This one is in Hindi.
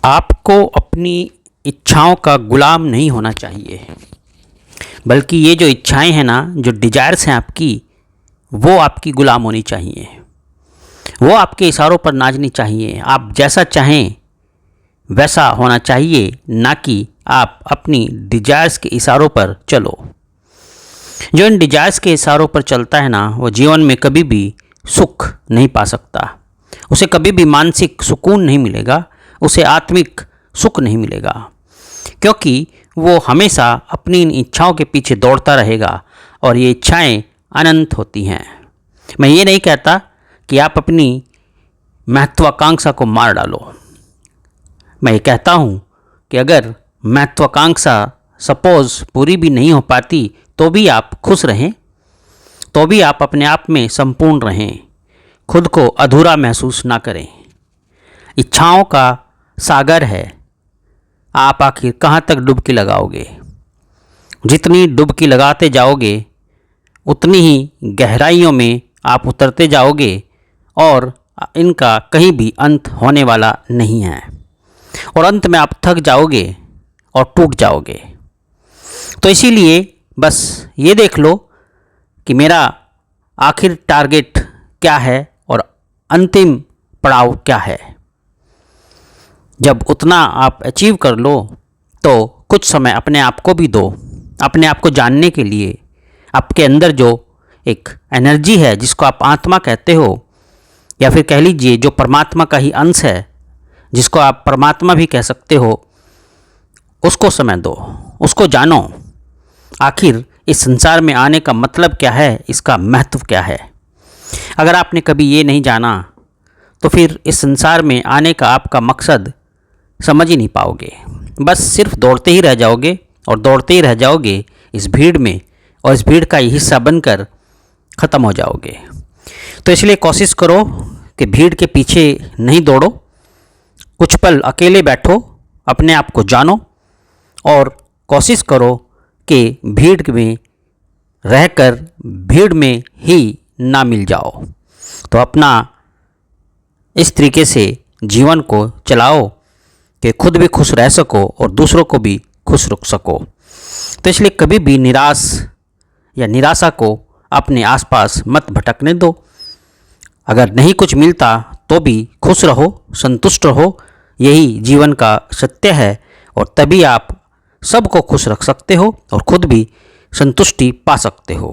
आपको अपनी इच्छाओं का गुलाम नहीं होना चाहिए, बल्कि ये जो इच्छाएं हैं ना, जो डिजायर्स हैं आपकी, वो आपकी गुलाम होनी चाहिए। वो आपके इशारों पर नाचनी चाहिए। आप जैसा चाहें वैसा होना चाहिए, ना कि आप अपनी डिजायर्स के इशारों पर चलो। जो इन डिजायर्स के इशारों पर चलता है ना, वो जीवन में कभी भी सुख नहीं पा सकता। उसे कभी भी मानसिक सुकून नहीं मिलेगा, उसे आत्मिक सुख नहीं मिलेगा, क्योंकि वो हमेशा अपनी इन इच्छाओं के पीछे दौड़ता रहेगा और ये इच्छाएं अनंत होती हैं। मैं ये नहीं कहता कि आप अपनी महत्वाकांक्षा को मार डालो। मैं ये कहता हूँ कि अगर महत्वाकांक्षा सपोज़ पूरी भी नहीं हो पाती तो भी आप खुश रहें, तो भी आप अपने आप में संपूर्ण रहें, खुद को अधूरा महसूस ना करें। इच्छाओं का सागर है, आप आखिर कहाँ तक डुबकी लगाओगे? जितनी डुबकी लगाते जाओगे उतनी ही गहराइयों में आप उतरते जाओगे और इनका कहीं भी अंत होने वाला नहीं है, और अंत में आप थक जाओगे और टूट जाओगे। तो इसीलिए बस ये देख लो कि मेरा आखिर टारगेट क्या है और अंतिम पड़ाव क्या है। जब उतना आप अचीव कर लो तो कुछ समय अपने आप को भी दो, अपने आप को जानने के लिए। आपके अंदर जो एक एनर्जी है, जिसको आप आत्मा कहते हो, या फिर कह लीजिए जो परमात्मा का ही अंश है, जिसको आप परमात्मा भी कह सकते हो, उसको समय दो, उसको जानो। आखिर इस संसार में आने का मतलब क्या है, इसका महत्व क्या है। अगर आपने कभी ये नहीं जाना तो फिर इस संसार में आने का आपका मकसद समझ ही नहीं पाओगे। बस सिर्फ दौड़ते ही रह जाओगे और दौड़ते ही रह जाओगे इस भीड़ में, और इस भीड़ का ही हिस्सा बनकर ख़त्म हो जाओगे। तो इसलिए कोशिश करो कि भीड़ के पीछे नहीं दौड़ो, कुछ पल अकेले बैठो, अपने आप को जानो और कोशिश करो कि भीड़ में रहकर भीड़ में ही ना मिल जाओ। तो अपना इस तरीके से जीवन को चलाओ कि खुद भी खुश रह सको और दूसरों को भी खुश रख सको। तो इसलिए कभी भी निराश या निराशा को अपने आसपास मत भटकने दो। अगर नहीं कुछ मिलता तो भी खुश रहो, संतुष्ट रहो, यही जीवन का सत्य है, और तभी आप सबको खुश रख सकते हो और खुद भी संतुष्टि पा सकते हो।